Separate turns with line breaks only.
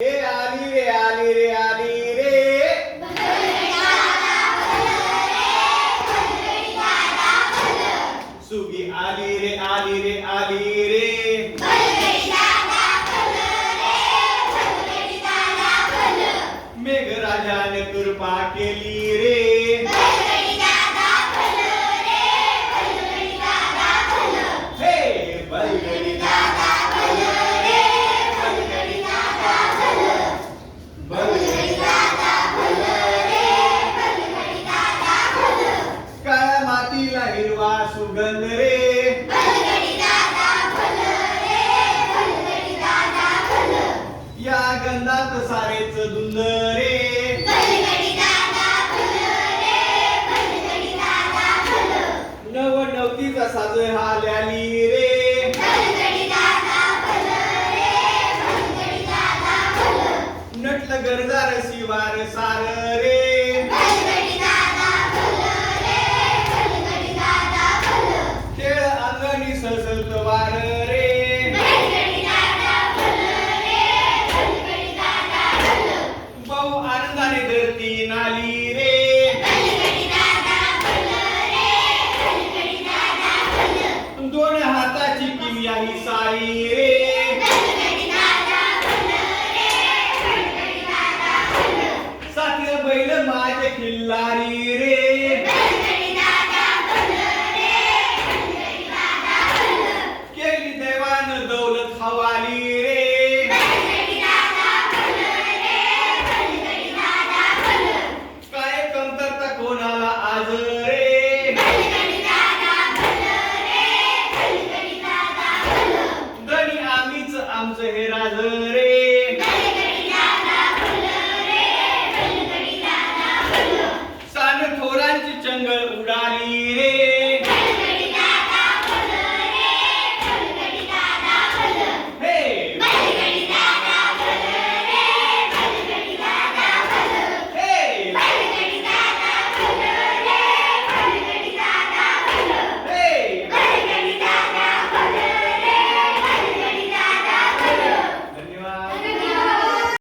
ए आली रे आली रे आली रे सुगी आली रे आली रे आली रे मेघराजाने कृपा केली रे हे बलगडी दादा काळ्या मातीला हिरवा सुगंध रे या गंधात सारेच धुंद रे नवनवतीचा साज हाल्याली रे नटल गरजार शिवार सार रे खेळ अंगणी सळसळत वार रे बहु आनंदाने धरती नाली